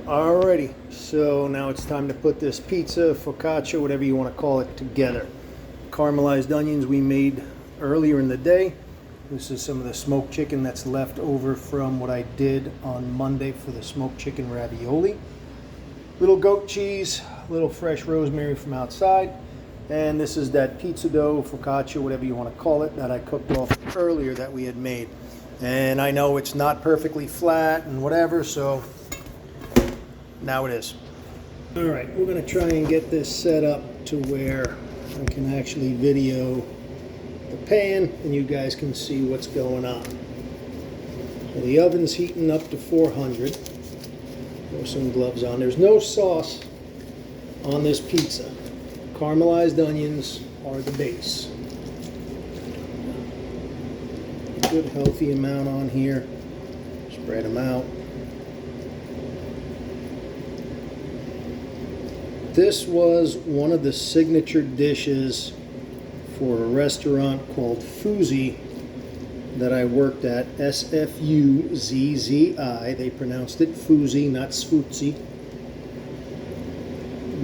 Alrighty, so now it's time to put this pizza, focaccia, whatever you want to call it, together. Caramelized onions we made earlier in the day. This is some of the smoked chicken that's left over from what I did on Monday for the smoked chicken ravioli. Little goat cheese, little fresh rosemary from outside, and this is that pizza dough, focaccia, whatever you want to call it, that I cooked off earlier that we had made. And I know it's not perfectly flat and whatever, so now it is. All right, we're going to try and get this set up to where I can actually video the pan and you guys can see what's going on. So the oven's heating up to 400. Throw some gloves on. There's no sauce on this pizza. Caramelized onions are the base. A good healthy amount on here. Spread them out. This was one of the signature dishes for a restaurant called Sfuzzi that I worked at, S-F-U-Z-Z-I. They pronounced it Fuzzi, not Sfuzzi.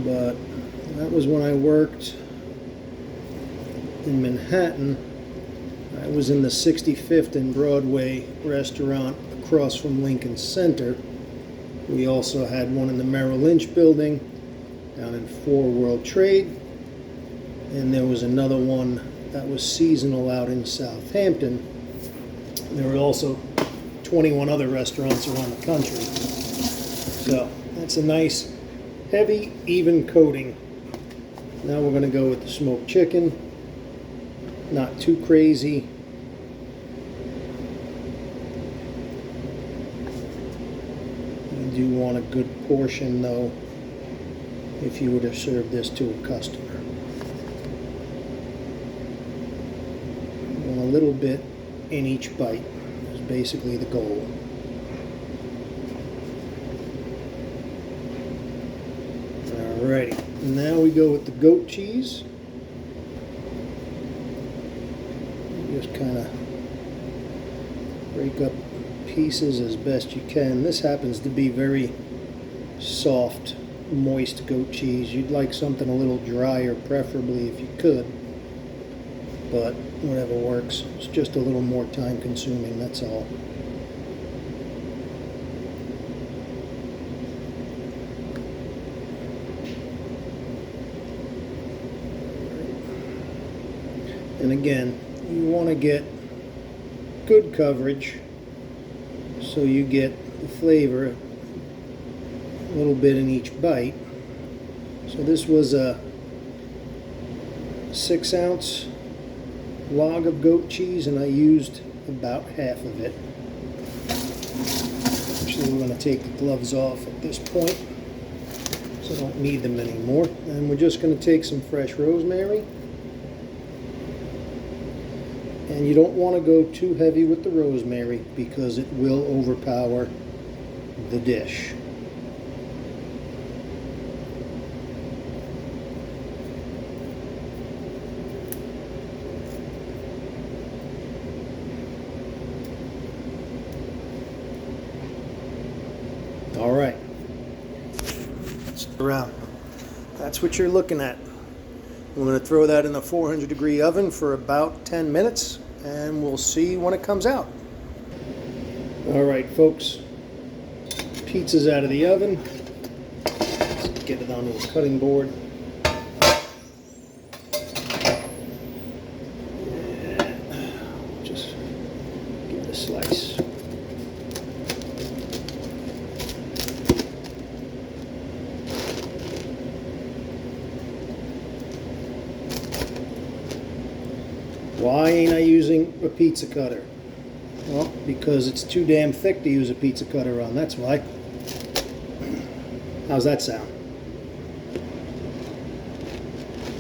But that was when I worked in Manhattan. I was in the 65th and Broadway restaurant across from Lincoln Center. We also had one in the Merrill Lynch building down in 4 World Trade, and there was another one that was seasonal out in Southampton. There were also 21 other restaurants around the country. So that's a nice heavy even coating. Now we're going to go with the smoked chicken. Not too crazy. You do want a good portion though if you were to serve this to a customer. You want a little bit in each bite is basically the goal. Alrighty, now we go with the goat cheese. Just kind of break up pieces as best you can. This happens to be very soft, moist goat cheese. You'd like something a little drier, preferably, if you could, but whatever works. It's just a little more time consuming, that's all. And again, you want to get good coverage so you get the flavor a little bit in each bite. So this was a 6-ounce log of goat cheese and I used about half of it. Actually, we're going to take the gloves off at this point so I don't need them anymore. And we're just going to take some fresh rosemary. And you don't want to go too heavy with the rosemary because it will overpower the dish. All right, around. That's what you're looking at. We're going to throw that in a 400-degree oven for about 10 minutes, and we'll see when it comes out. All right, folks, pizza's out of the oven. Let's get it onto a cutting board. Just give it a slice. Why ain't I using a pizza cutter? Well, because it's too damn thick to use a pizza cutter on, that's why. How's that sound?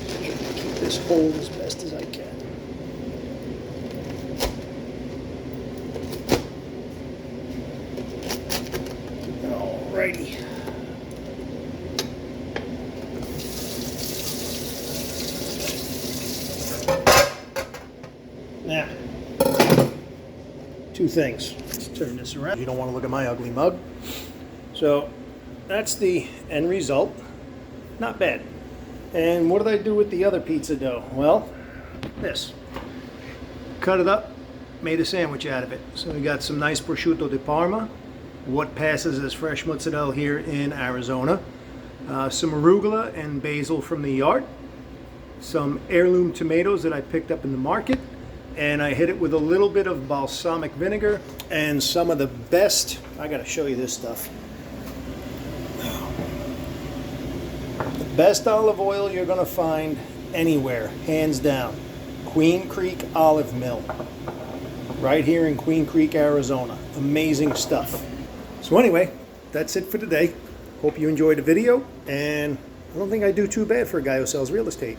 Try to keep this whole as best as I can. Alrighty. Now, two things. Let's turn this around. You don't want to look at my ugly mug. So, that's the end result. Not bad. And what did I do with the other pizza dough? Well, this. Cut it up, made a sandwich out of it. So we got some nice prosciutto di Parma, what passes as fresh mozzarella here in Arizona, some arugula and basil from the yard, some heirloom tomatoes that I picked up in the market, and I hit it with a little bit of balsamic vinegar and some of the best, I gotta show you this stuff, the best olive oil you're gonna find anywhere, hands down. Queen Creek Olive Mill, right here in Queen Creek, Arizona. Amazing stuff. So anyway, that's it for today. Hope you enjoyed the video, and I don't think I do too bad for a guy who sells real estate.